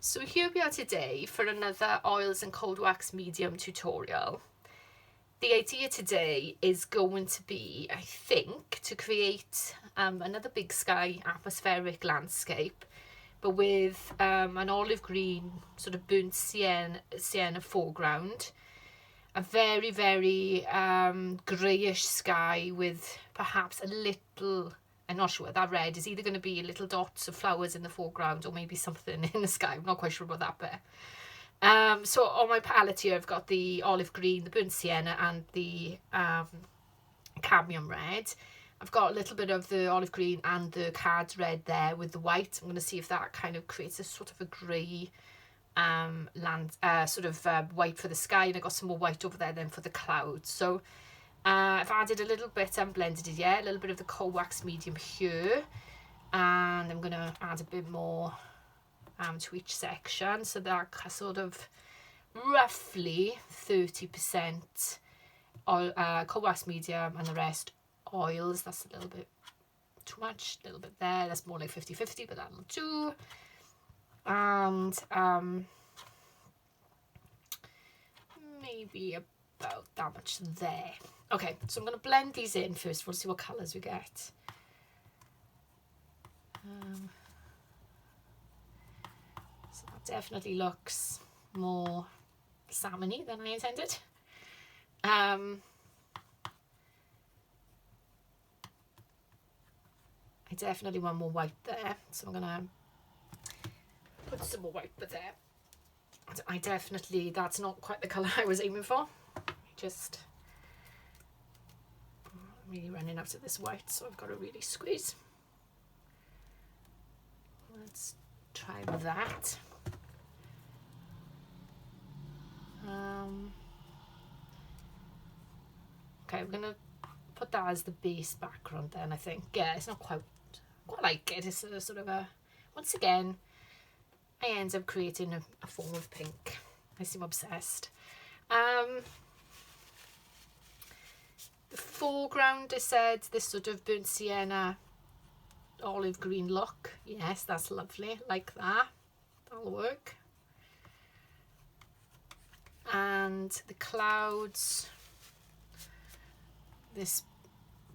So here we are today for another oils and cold wax medium tutorial. The idea today is going to be, I think, to create another big sky atmospheric landscape, but with an olive green sort of burnt sienna foreground, a very greyish sky with perhaps a little, I'm not sure, that red is either going to be little dots of flowers in the foreground or maybe something in the sky. I'm not quite sure about that bit. So on my palette here I've got the olive green, the burnt sienna and the cadmium red. I've got a little bit of the olive green and the cad red there with the white. I'm going to see if that kind of creates a sort of a grey white for the sky, and I got some more white over there then for the clouds. So I've added a little bit and blended it, a little bit of the cold wax medium here, and I'm going to add a bit more to each section, so that sort of roughly 30% oil, cold wax medium and the rest oils. That's a little bit too much, a little bit there, that's more like 50-50, but that'll do. And maybe about that much there. Okay, so I'm going to blend these in first. We'll see what colours we get. So that definitely looks more salmony than I intended. I definitely want more white there, so I'm going to put some more white there. I definitely, that's not quite the colour I was aiming for. Just really running out of this white, so I've got to really squeeze. Let's try that. Okay, we're gonna put that as the base background then, I think. Yeah, it's not quite like it. It's a sort of a, once again, I end up creating a form of pink. I seem obsessed. The foreground, I said, this sort of burnt sienna, olive green look. Yes, that's lovely, like that. That'll work. And the clouds, this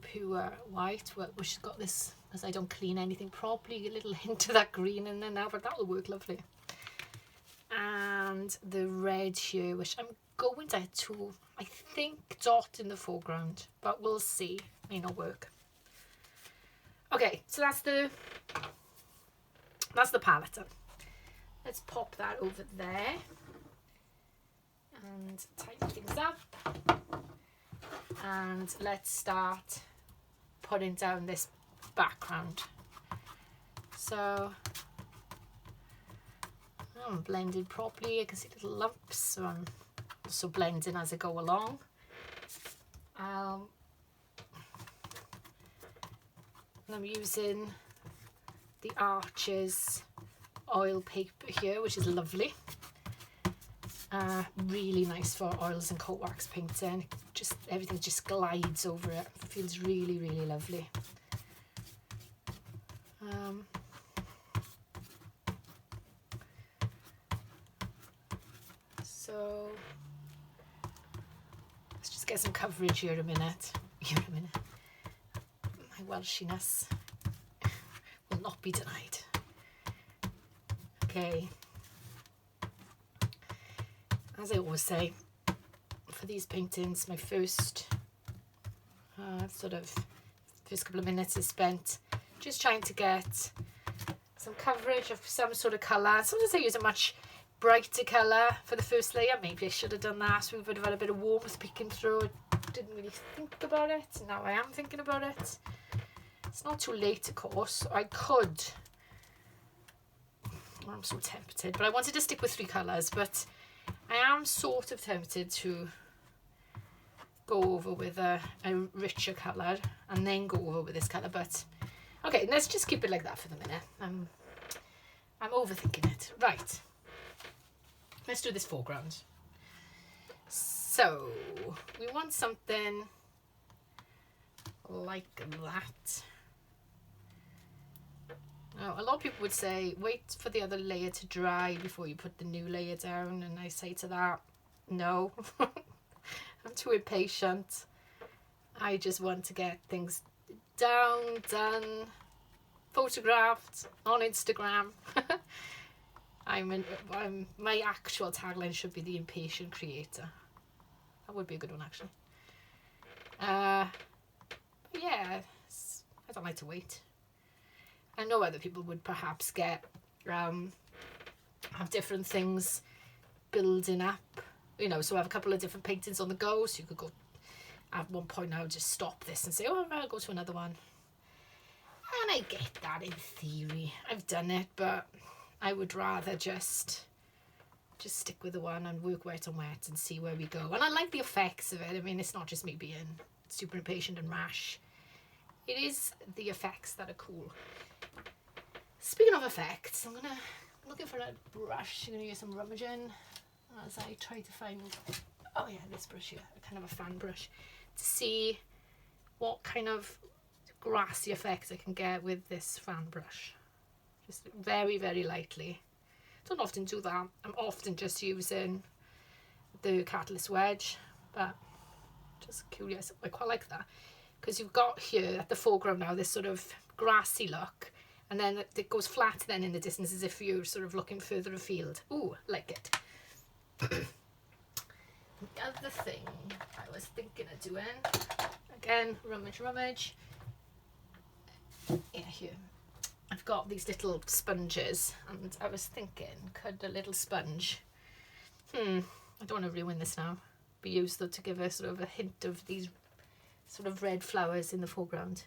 pure white, which has got this, because I don't clean anything properly, a little hint of that green in there now, but that'll work lovely. And the red here, which I'm going to, I think, dot in the foreground, but we'll see. May not work. Okay, so that's the palette then. Let's pop that over there and tighten things up. And let's start putting down this background. So I'm blended properly. I can see little lumps, so I'm also blending as I go along. And I'm using the Arches oil paper here, which is lovely. Really nice for oils and cold wax painting. Just everything just glides over it. It feels really lovely. So let's just get some coverage here a minute. My Welshiness will not be denied. Okay. As I always say, for these paintings, my first couple of minutes is spent just trying to get some coverage of some sort of colour. Sometimes I use a much brighter colour for the first layer. Maybe I should have done that, so we would have had a bit of warmth peeking through. I didn't really think about it. Now I am thinking about it. It's not too late, of course. I could. I'm so tempted, but I wanted to stick with 3 colours, but I am sort of tempted to go over with a richer colour and then go over with this colour, but okay, let's just keep it like that for the minute. I'm overthinking it. Right, let's do this foreground. So we want something like that. Now, a lot of people would say, wait for the other layer to dry before you put the new layer down. And I say to that, no, I'm too impatient. I just want to get things down, done, photographed on Instagram. My actual tagline should be the impatient creator. That would be a good one, actually. But yeah, I don't like to wait. I know other people would perhaps get have different things building up, you know, so I have a couple of different paintings on the go, so you could go at one point. I'll just stop this and say, oh, I'll go to another one. And I get that in theory. I've done it, but I would rather just stick with the one and work wet on wet and see where we go. And I like the effects of it. I mean, it's not just me being super impatient and rash. It is the effects that are cool. Speaking of effects, I'm looking for a brush. I'm going to use some rummaging as I try to find, oh yeah, this brush here, a kind of a fan brush, to see what kind of grassy effect I can get with this fan brush. Just very, very lightly. Don't often do that. I'm often just using the Catalyst wedge, but just curious. I quite like that because you've got here at the foreground now this sort of grassy look, and then it goes flat then in the distance as if you're sort of looking further afield. Ooh, like it. The other thing I was thinking of doing, again, rummage. Yeah, here. I've got these little sponges, and I was thinking, could a little sponge, I don't want to ruin this now, be used though to give a sort of a hint of these sort of red flowers in the foreground,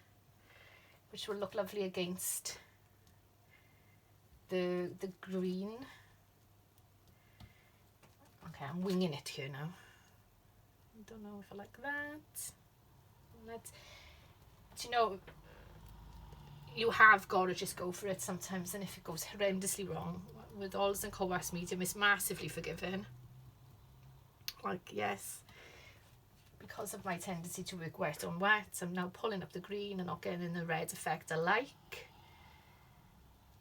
which will look lovely against the green. Okay, I'm winging it here now. I don't know if I like that. Do you know, you have got to just go for it sometimes, and if it goes horrendously wrong, with oils and cold wax medium, it's massively forgiving. Like, yes, because of my tendency to work wet on wet, I'm now pulling up the green and not getting the red effect I like.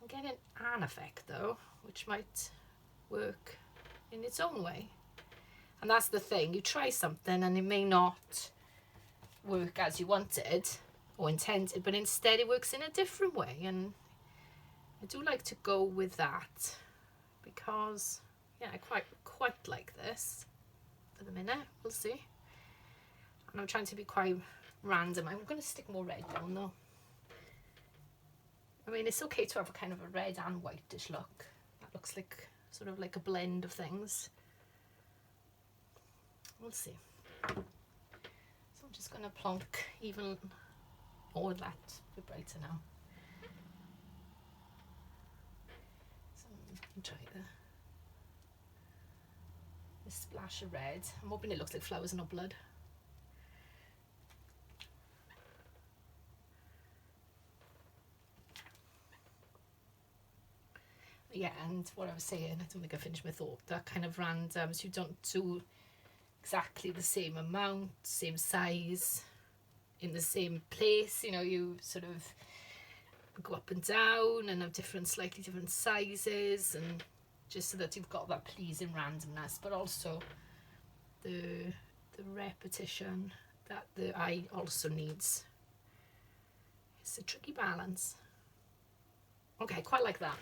I'm getting an effect though, which might work in its own way. And that's the thing, you try something and it may not work as you wanted or intended, but instead it works in a different way, and I do like to go with that because, yeah, I quite like this for the minute. We'll see. And I'm trying to be quite random. I'm going to stick more red down though. I mean, it's okay to have a kind of a red and whitish look. That looks like sort of like a blend of things. We'll see. So I'm just going to plonk even all that a bit brighter now. So I'm going to try the splash of red. I'm hoping it looks like flowers and not blood. Yeah, and what I was saying, I don't think I finished my thought, that kind of random, so you don't do exactly the same amount, same size, in the same place, you know, you sort of go up and down and have slightly different sizes, and just so that you've got that pleasing randomness, but also the repetition that the eye also needs. It's a tricky balance. Okay, quite like that.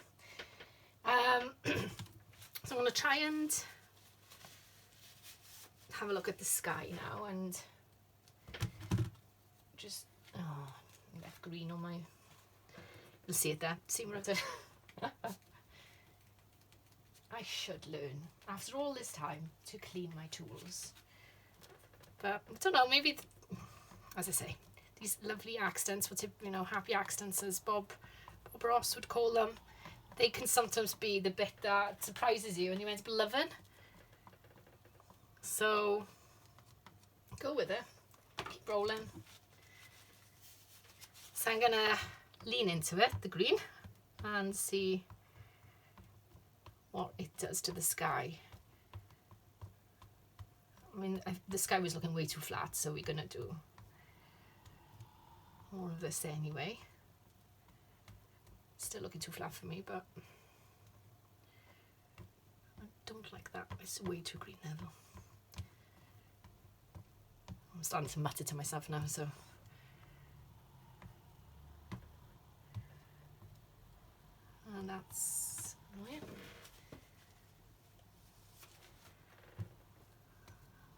So I'm going to try and have a look at the sky now, and just, left green on my, you'll see it there, see what I've done. I should learn, after all this time, to clean my tools. But I don't know, maybe, as I say, these lovely accents, happy accents as Bob Ross would call them, they can sometimes be the bit that surprises you and you end up loving. So, go with it. Keep rolling. So I'm going to lean into it, the green, and see what it does to the sky. I mean, the sky was looking way too flat, so we're going to do more of this anyway. Still looking too flat for me, but I don't like that. It's way too green there though. I'm starting to mutter to myself now, so. And that's annoying.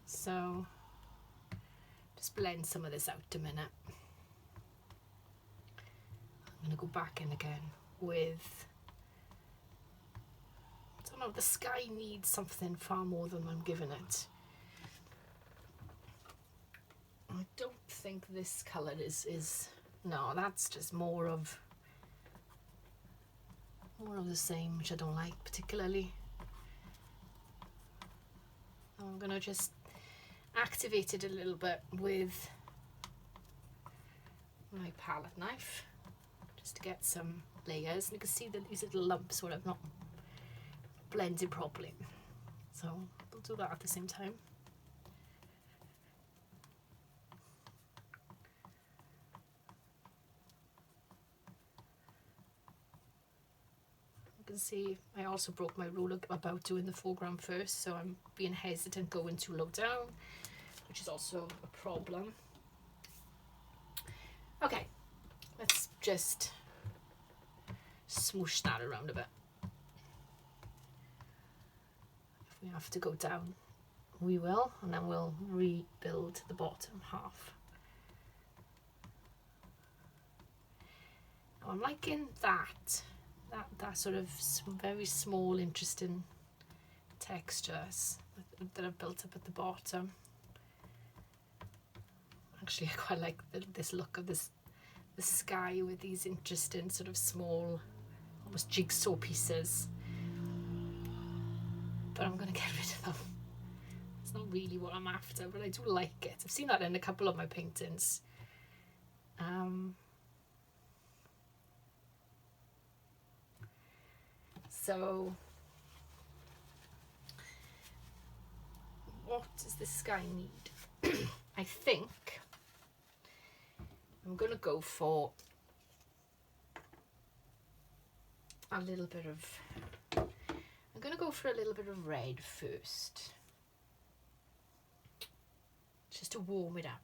So just blend some of this out a minute. I'm going to go back in again with, I don't know, the sky needs something far more than I'm giving it. I don't think this colour is no, that's just more of the same, which I don't like particularly. I'm going to just activate it a little bit with my palette knife just to get some layers. And you can see that these little lumps where I've not blended properly, so we'll do that at the same time. You can see I also broke my rule about doing the foreground first, so I'm being hesitant going too low down, which is also a problem. Okay, let's just smoosh that around a bit. If we have to go down, we will, and then we'll rebuild the bottom half. Now I'm liking that sort of very small, interesting textures that I've built up at the bottom. Actually, I quite like this look of the sky with these interesting sort of small, almost jigsaw pieces. But I'm going to get rid of them. It's not really what I'm after, but I do like it. I've seen that in a couple of my paintings. So, what does this sky need? I think I'm going to go for a little bit of, I'm going to go for a little bit of red first, just to warm it up.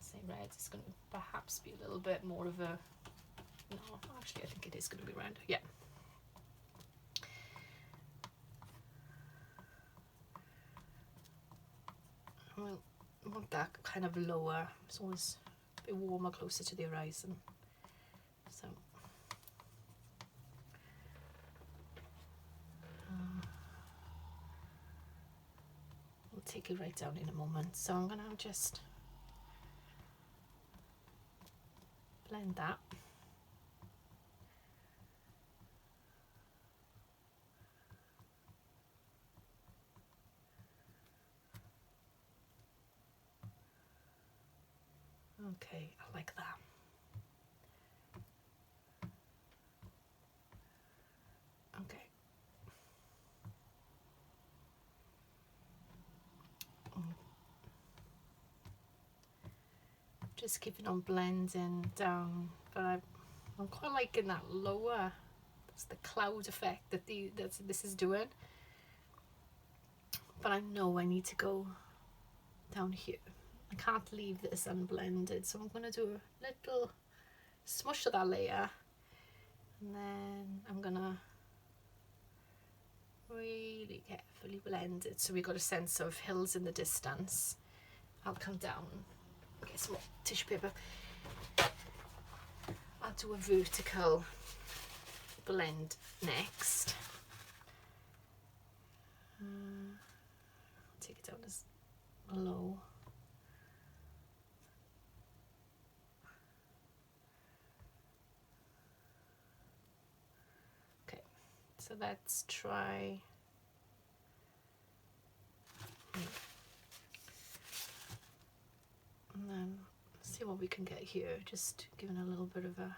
Say red is going to perhaps be a little bit more of a, no, actually I think it is going to be red, yeah. Well, I want that kind of lower, it's always a bit warmer closer to the horizon. So we'll take it right down in a moment. So I'm going to just blend that. Okay, I like that. Okay. Just keeping on blending down, but I'm quite liking that lower. That's the cloud effect that this is doing. But I know I need to go down here. I can't leave this unblended, so I'm going to do a little smush of that layer, and then I'm going to really carefully blend it so we got a sense of hills in the distance. I'll come down, get some more tissue paper. I'll do a vertical blend next. Take it down as low. Okay, so let's try. And then see what we can get here. Just giving a little bit of a,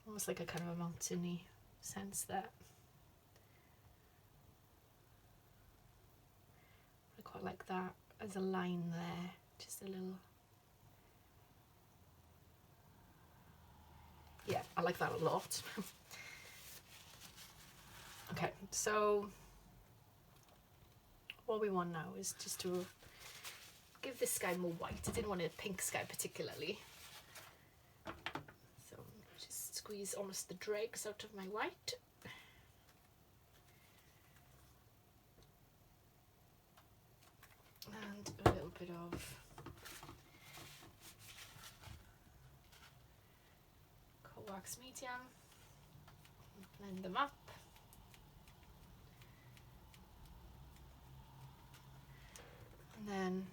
almost like a kind of a mountainy sense there. I quite like that. there's a line there, just a little. Yeah, I like that a lot. Okay, so what we want now is just to give this sky more white. I didn't want a pink sky particularly. So just squeeze almost the dregs out of my white. And a little bit of wax medium. Blend them up. And then,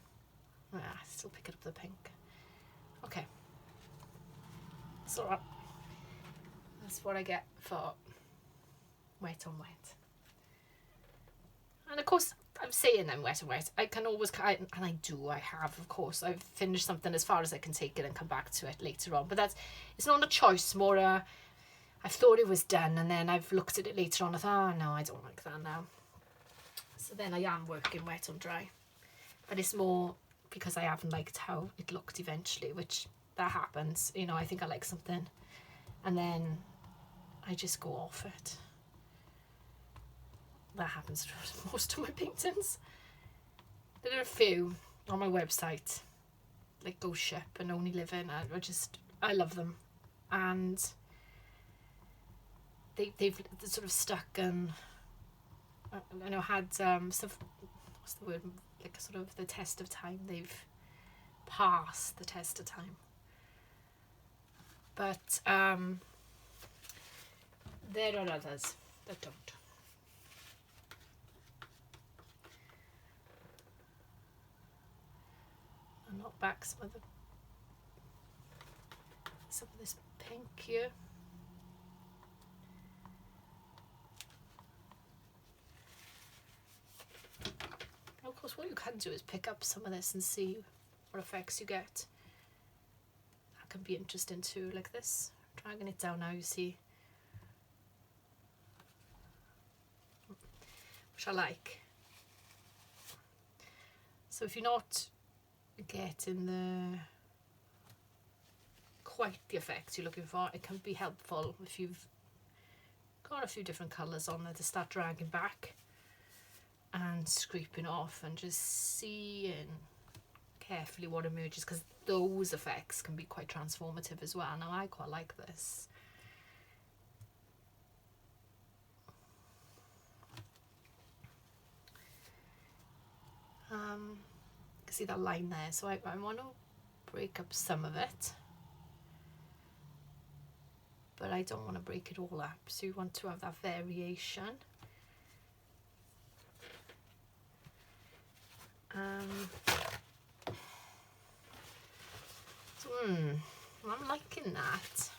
still picking up the pink. Okay. So that's what I get for wet on wet. And of course, I'm saying I'm wet on wet. I can always, and I have, of course. I've finished something as far as I can take it and come back to it later on. But it's not a choice, more I thought it was done, and then I've looked at it later on and thought, oh no, I don't like that now. So then I am working wet on dry. But it's more because I haven't liked how it looked eventually, which that happens. You know, I think I like something and then I just go off it. That happens to most of my paintings. There are a few on my website, like Go Ship and Only Living. I love them. And they've sort of stuck, and I know had stuff, what's the word, like sort of the test of time. They've passed the test of time. But there are others that don't. I'll knock back some of this pink here. Of course, what you can do is pick up some of this and see what effects you get. That can be interesting too, like this. Dragging it down now, you see. Which I like. So if you're not getting quite the effects you're looking for, it can be helpful if you've got a few different colours on there to start dragging back and scraping off and just seeing carefully what emerges, because those effects can be quite transformative as well. Now I quite like this. You can see that line there, so I want to break up some of it, but I don't want to break it all up, so you want to have that variation. I'm liking that.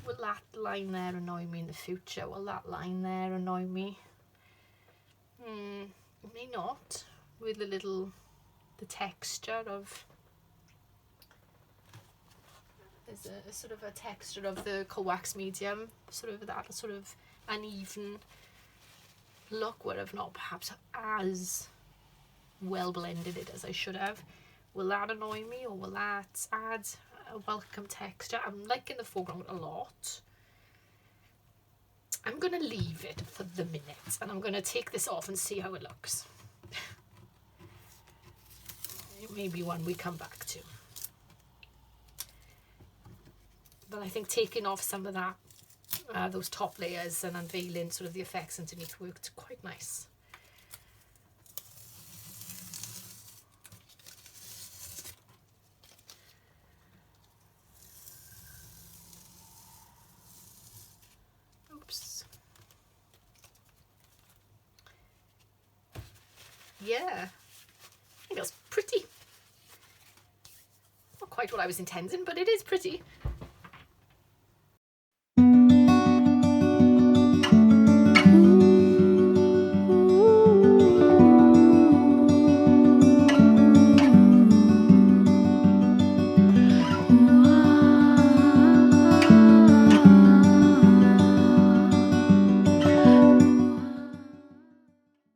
Will that line there annoy me in the future? Will that line there annoy me? It may not, with the texture of, there's a sort of a texture of the coal wax medium, sort of that sort of uneven look where I've not perhaps as well blended it as I should have. Will that annoy me, or will that add a welcome texture? I'm liking the foreground a lot. I'm going to leave it for the minute, and I'm going to take this off and see how it looks. It may be one we come back to. But I think taking off some of that, those top layers, and unveiling sort of the effects underneath worked quite nice. Yeah, I think that's pretty. Not quite what I was intending, but it is pretty.